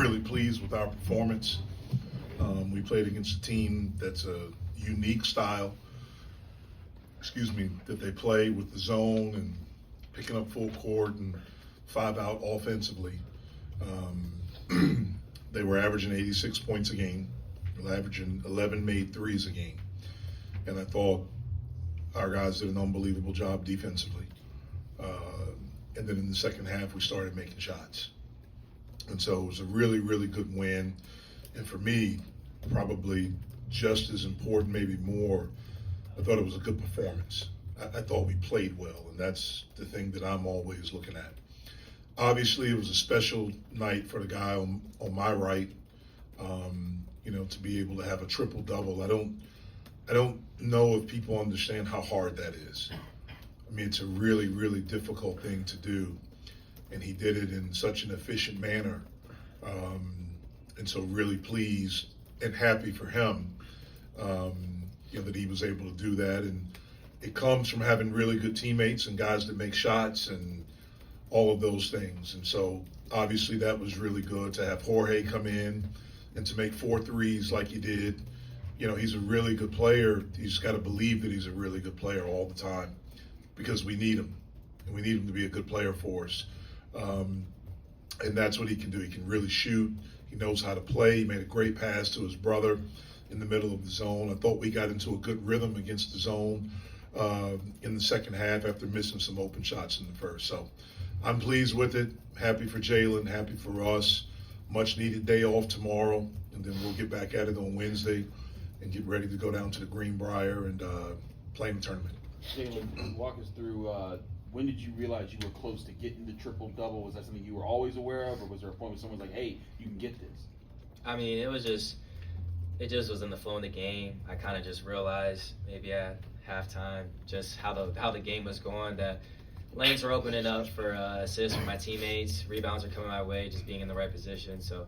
really pleased with our performance. We played against a team that's a unique style, that they play with the zone and picking up full court and 5 out offensively. They were averaging 86 points a game, averaging 11 made threes a game. And I thought our guys did an unbelievable job defensively. And then in the second half, we started making shots. And so it was a really, really good win. And for me, probably just as important, maybe more, I thought it was a good performance. I thought we played well, and that's the thing that I'm always looking at. Obviously, it was a special night for the guy on my right, to be able to have a triple-double. I don't know if people understand how hard that is. I mean, it's a really, really difficult thing to do, and he did it in such an efficient manner. And so really pleased and happy for him, that he was able to do that. And it comes from having really good teammates and guys that make shots and all of those things. And so obviously that was really good to have Jorge come in and to make 4 threes like he did. He's a really good player. You just got to believe that he's a really good player all the time because we need him, and we need him to be a good player for us. And that's what he can do. He can really shoot. He knows how to play. He made a great pass to his brother in the middle of the zone. I thought we got into a good rhythm against the zone in the second half after missing some open shots in the first. So I'm pleased with it. Happy for Jaland, happy for us. Much needed day off tomorrow, and then we'll get back at it on Wednesday and get ready to go down to the Greenbrier and play in the tournament. Jaland, walk us through when did you realize you were close to getting the triple-double? Was that something you were always aware of, or was there a point where someone was like, hey, you can get this? I mean, it just was in the flow of the game. I kind of just realized maybe at halftime just how the game was going, that lanes were opening up for assists from my teammates, rebounds were coming my way, just being in the right position. So,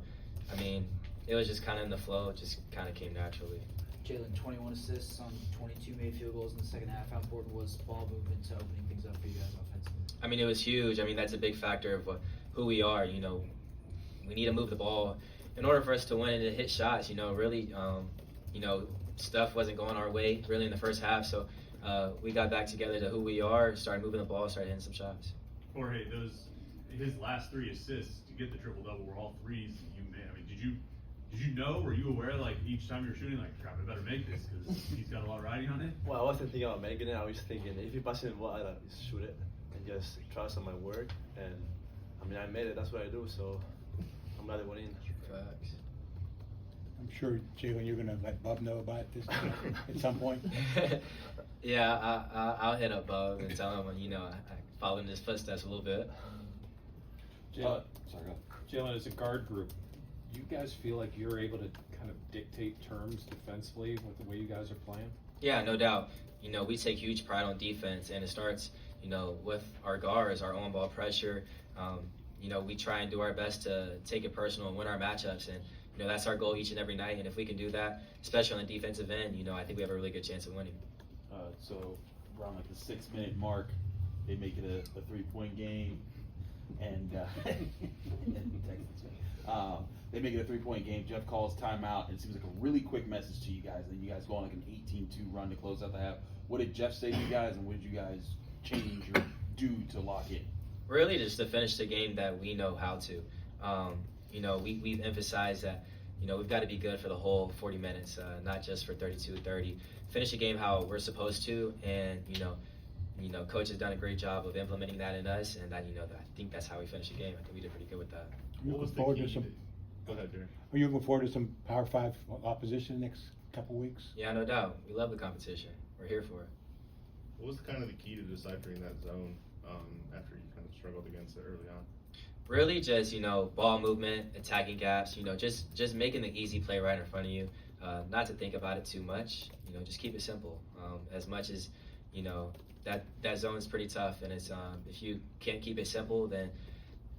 I mean, it was just kind of in the flow. It just kind of came naturally. Jaland, 21 assists on 22 made field goals in the second half. How important was ball movement to opening things up for you guys offensively? I mean, it was huge. I mean, that's a big factor of who we are. We need to move the ball in order for us to win and to hit shots. Really, stuff wasn't going our way really in the first half. So we got back together to who we are, started moving the ball, started hitting some shots. Jorge, his last 3 assists to get the triple-double were all threes you made. I mean, did you know, were you aware, like, each time you're shooting, like, crap, I better make this because he's got a lot riding on it? Well, I wasn't thinking about making it. I was thinking, if he passes the ball, I just shoot it and just trust on my work. And, I mean, I made it. That's what I do, so I'm glad it went in. Facts. I'm sure, Jaland, you're going to let Bub know about this at some point. Yeah, I'll hit up Bub and tell him, I followed in his footsteps a little bit. Jaland, as a guard group, do you guys feel like you're able to kind of dictate terms defensively with the way you guys are playing? Yeah, no doubt. We take huge pride on defense, and it starts, with our guards, our own ball pressure. We try and do our best to take it personal and win our matchups, and that's our goal each and every night. And if we can do that, especially on the defensive end, I think we have a really good chance of winning. So around like the 6-minute mark, they make it a 3-point game, and they make it a 3-point game. Jeff calls timeout, and it seems like a really quick message to you guys. And you guys go on like an 18-2 run to close out the half. What did Jeff say to you guys, and what did you guys change or do to lock in? Really just to finish the game that we know how to. We've emphasized that, we've got to be good for the whole 40 minutes, not just for 32-30. Finish the game how we're supposed to, and, Coach has done a great job of implementing that in us, and I think that's how we finished the game. I think we did pretty good with that. What was the key? Go ahead, Jerry. Are you looking forward to some Power 5 opposition next couple weeks? Yeah, no doubt. We love the competition. We're here for it. What was kind of the key to deciphering that zone after you kind of struggled against it early on? Really just, ball movement, attacking gaps, just making the easy play right in front of you. Not to think about it too much, just keep it simple. As much as, that zone is pretty tough, and it's if you can't keep it simple, then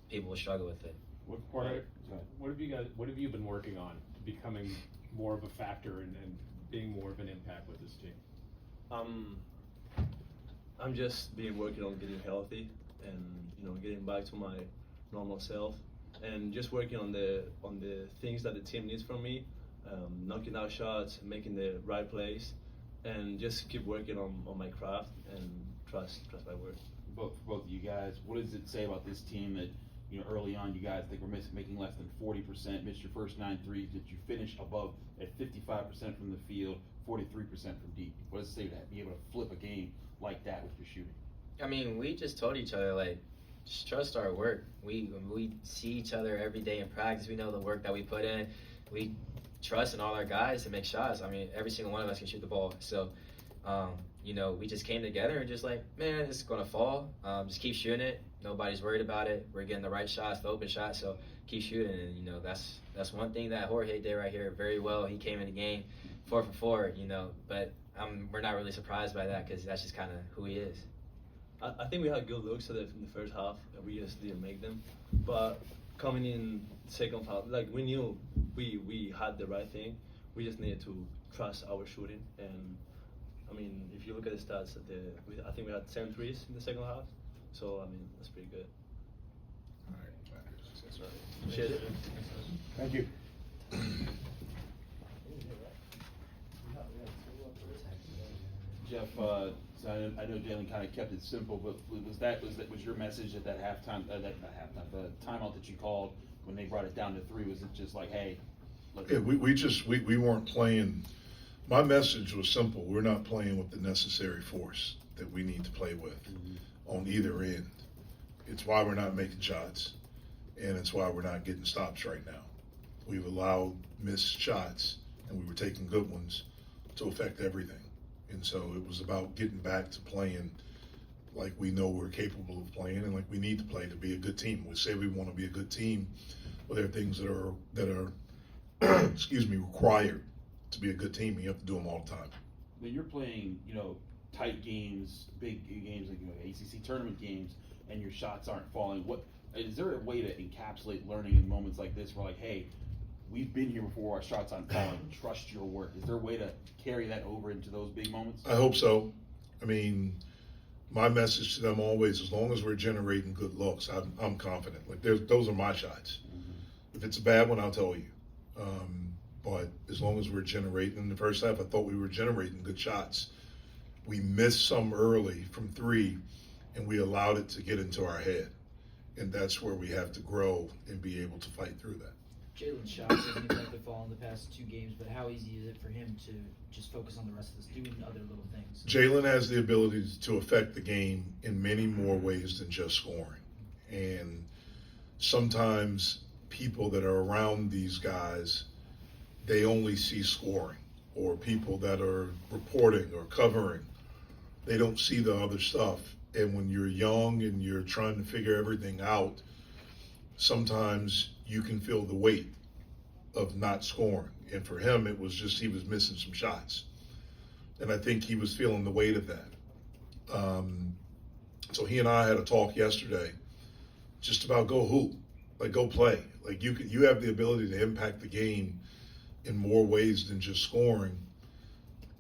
people will struggle with it. What have you been working on becoming more of a factor and being more of an impact with this team? I'm just working on getting healthy and getting back to my normal self. and just working on the things that the team needs from me, knocking out shots, making the right plays, and just keep working on my craft and trust my work. Both of you guys, what does it say about this team that, you know, early on you guys think we're making less than 40%, missed your first 9 threes, that you finish above at 55% from the field, 43% from deep? What does it say to be able to flip a game like that with your shooting? I mean, we just told each other, like, just trust our work. We see each other every day in practice. We know the work that we put in. We trust in all our guys to make shots. I mean, every single one of us can shoot the ball. So, you know, we just came together and just like, man, it's going to fall. Just keep shooting it. Nobody's worried about it. We're getting the right shots, the open shots, so keep shooting. And, you know, that's one thing that Jorge did right here very well. He came in the game 4 for 4, you know, but we're not really surprised by that because that's just kind of who he is. I think we had good looks in the first half, and we just didn't make them. But coming in second half, like, we knew we had the right thing. We just needed to trust our shooting. And I mean, if you look at the stats, I think we had 7 threes in the second half. So I mean, that's pretty good. All right. Cheers. Thank you. Jeff, so I know Jalen kind of kept it simple, but was your message at that halftime, the timeout that you called when they brought it down to 3? Was it just like, hey? Yeah, we weren't playing. My message was simple. We're not playing with the necessary force that we need to play with on either end. It's why we're not making shots, and it's why we're not getting stops right now. We've allowed missed shots, and we were taking good ones to affect everything. And so it was about getting back to playing like we know we're capable of playing and like we need to play to be a good team. We say we want to be a good team, but there are things that are excuse me, required to be a good team. You have to do them all the time. When you're playing, you know, tight games, big games like, you know, ACC tournament games, and your shots aren't falling, is there a way to encapsulate learning in moments like this where, like, hey, we've been here before, our shots aren't falling, trust your work? Is there a way to carry that over into those big moments? I hope so. I mean, my message to them always, as long as we're generating good looks, I'm confident. Like, those are my shots. If it's a bad one, I'll tell you. But as long as we're generating, in the first half, I thought we were generating good shots. We missed some early from 3, and we allowed it to get into our head. And that's where we have to grow and be able to fight through that. Jaland's shot doesn't exactly fall in the past 2 games, but how easy is it for him to just focus on the rest of this, doing other little things? Jalen has the ability to affect the game in many more ways than just scoring. And sometimes people that are around these guys, they only see scoring, or people that are reporting or covering, they don't see the other stuff. And when you're young and you're trying to figure everything out, sometimes you can feel the weight of not scoring. And for him, it was just he was missing some shots. And I think he was feeling the weight of that. So he and I had a talk yesterday just about go hoop, like go play. Like you have the ability to impact the game in more ways than just scoring.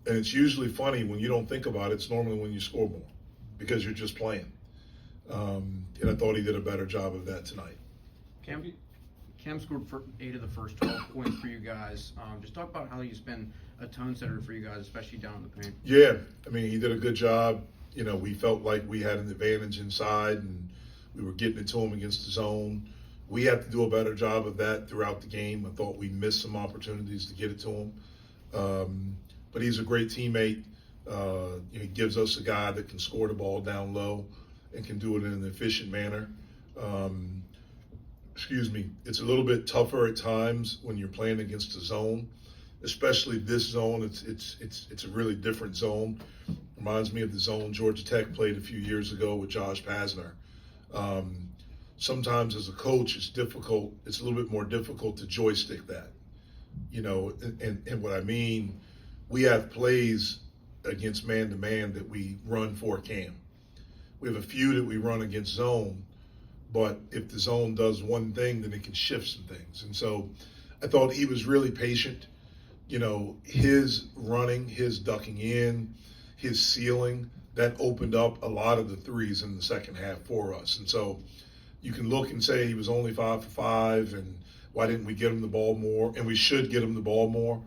And it's usually funny when you don't think about it. It's normally when you score more because you're just playing. And I thought he did a better job of that tonight. Cam scored for 8 of the first 12 points for you guys. Just talk about how he's been a tone setter for you guys, especially down in the paint. Yeah, I mean, he did a good job. You know, we felt like we had an advantage inside, and we were getting it to him against the zone. We have to do a better job of that throughout the game. I thought we missed some opportunities to get it to him. But he's a great teammate. He gives us a guy that can score the ball down low and can do it in an efficient manner. It's a little bit tougher at times when you're playing against a zone, especially this zone. It's a really different zone. Reminds me of the zone Georgia Tech played a few years ago with Josh Pazner. Sometimes as a coach, it's difficult. It's a little bit more difficult to joystick that, you know. And what I mean, we have plays against man-to-man that we run for Cam. We have a few that we run against zone. But if the zone does one thing, then it can shift some things. And so I thought he was really patient. You know, his running, his ducking in, his sealing, that opened up a lot of the threes in the second half for us. And so, you can look and say he was only 5 for 5, and why didn't we get him the ball more? And we should get him the ball more.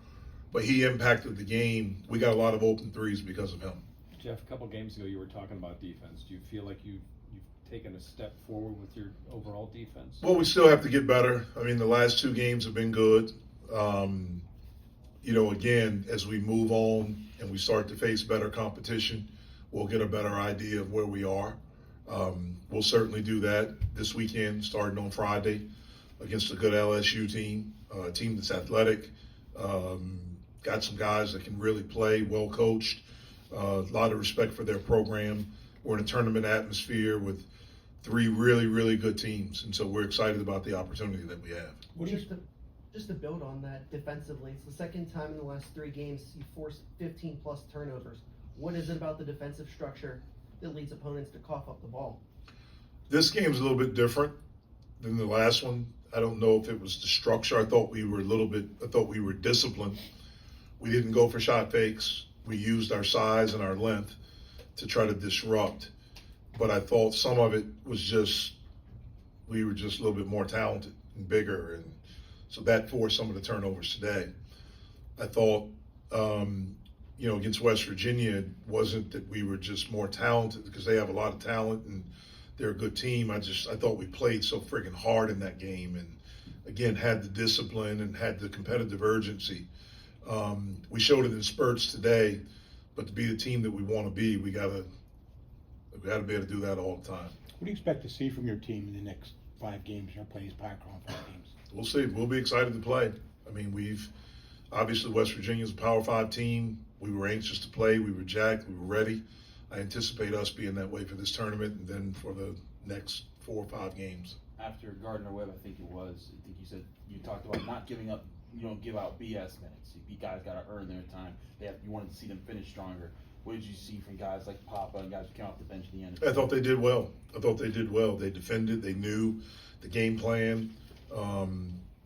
But he impacted the game. We got a lot of open threes because of him. Jeff, a couple games ago, you were talking about defense. Do you feel like you've taken a step forward with your overall defense? Well, we still have to get better. I mean, the last 2 games have been good. You know, again, as we move on and we start to face better competition, we'll get a better idea of where we are. We'll certainly do that this weekend, starting on Friday, against a good LSU team, a team that's athletic, got some guys that can really play, well coached, a lot of respect for their program. We're in a tournament atmosphere with 3 really, really good teams, and so we're excited about the opportunity that we have. Just to build on that defensively, it's the second time in the last 3 games you forced 15 plus turnovers. What is it about the defensive structure that leads opponents to cough up the ball? This game's a little bit different than the last one. I don't know if it was the structure. I thought we were disciplined. We didn't go for shot fakes. We used our size and our length to try to disrupt. But I thought some of it was just, we were just a little bit more talented and bigger. And so that forced some of the turnovers today. I thought, you know, against West Virginia, it wasn't that we were just more talented, because they have a lot of talent and they're a good team. I thought we played so friggin' hard in that game, and again, had the discipline and had the competitive urgency. We showed it in spurts today, but to be the team that we want to be, we gotta be able to do that all the time. What do you expect to see from your team in the next 5 games? You're playing Park on 5 games. We'll see. We'll be excited to play. I mean, obviously West Virginia's a Power 5 team. We were anxious to play. We were jacked. We were ready. I anticipate us being that way for this tournament and then for the next 4 or 5 games. After Gardner-Webb, I think you said you talked about not giving up. You don't give out BS minutes. You guys got to earn their time. You wanted to see them finish stronger. What did you see from guys like Papa and guys who came off the bench at the end? I thought they did well. They defended. They knew the game plan.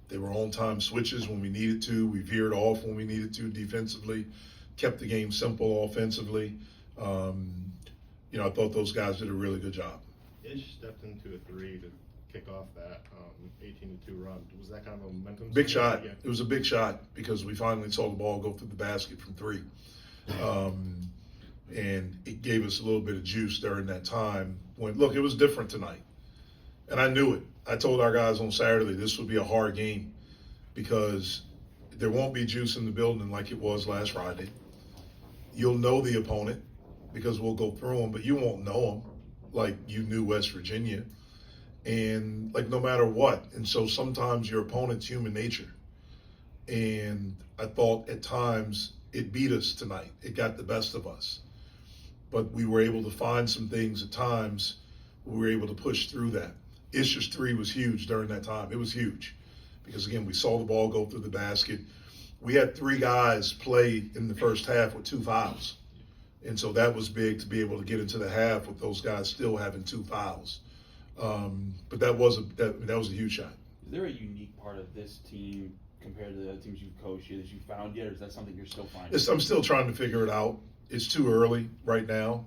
They were on-time switches when we needed to. We veered off when we needed to defensively. Kept the game simple offensively. You know, I thought those guys did a really good job. Ish stepped into a 3 to kick off that 18-2 run. Was that kind of a momentum? Big shot. It was a big shot because we finally saw the ball go through the basket from 3. And it gave us a little bit of juice during that time. Look, it was different tonight. And I knew it. I told our guys on Saturday this would be a hard game because there won't be juice in the building like it was last Friday. You'll know the opponent because we'll go through them, but you won't know them like you knew West Virginia. And like no matter what. And so sometimes your opponent's human nature. And I thought at times it beat us tonight. It got the best of us. But we were able to find some things at times. We were able to push through that. Isher's 3 was huge during that time. It was huge because, again, we saw the ball go through the basket. We had 3 guys play in the first half with 2 fouls. And so that was big to be able to get into the half with those guys still having 2 fouls. But that was a huge shot. Is there a unique part of this team compared to the other teams you've coached that you found yet, or is that something you're still finding? I'm still trying to figure it out. It's too early right now.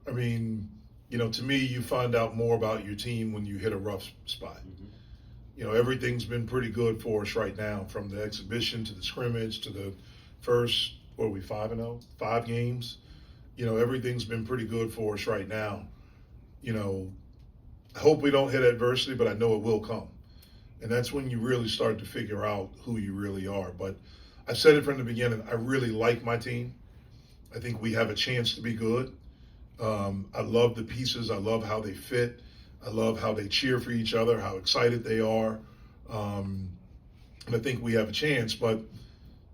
I mean, you know, to me, you find out more about your team when you hit a rough spot. Mm-hmm. You know, everything's been pretty good for us right now, from the exhibition to the scrimmage to the first, 5-0? 5 games. You know, everything's been pretty good for us right now. You know, I hope we don't hit adversity, but I know it will come. And that's when you really start to figure out who you really are. But I've said it from the beginning, I really like my team. I think we have a chance to be good. I love the pieces. I love how they fit. I love how they cheer for each other, how excited they are. And I think we have a chance, but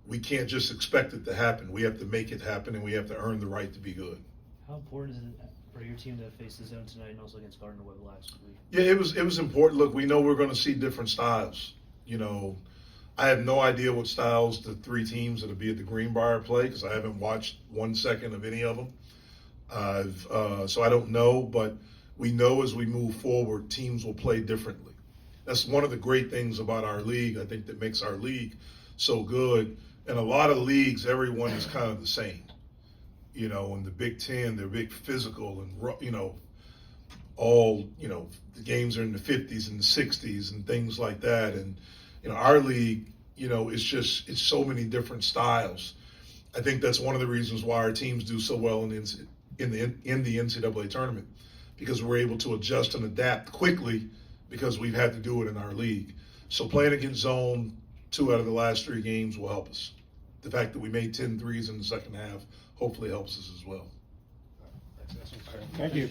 we can't just expect it to happen. We have to make it happen, and we have to earn the right to be good. How important is it for your team to face the zone tonight and also against Gardner-Webb last week? Yeah, it was important. Look, we know we're going to see different styles. You know, I have no idea what styles the 3 teams that'll be at the Greenbrier play because I haven't watched 1 second of any of them. So I don't know, but we know as we move forward, teams will play differently. That's one of the great things about our league, I think, that makes our league so good. In a lot of leagues, everyone is kind of the same. You know, in the Big Ten, they're big physical and, you know, all, the games are in the 50s and the 60s and things like that. And, our league, it's so many different styles. I think that's one of the reasons why our teams do so well in the NCAA tournament, because we're able to adjust and adapt quickly because we've had to do it in our league. So playing against zone 2 out of the last 3 games will help us. The fact that we made 10 threes in the second half hopefully helps us as well. Thank you.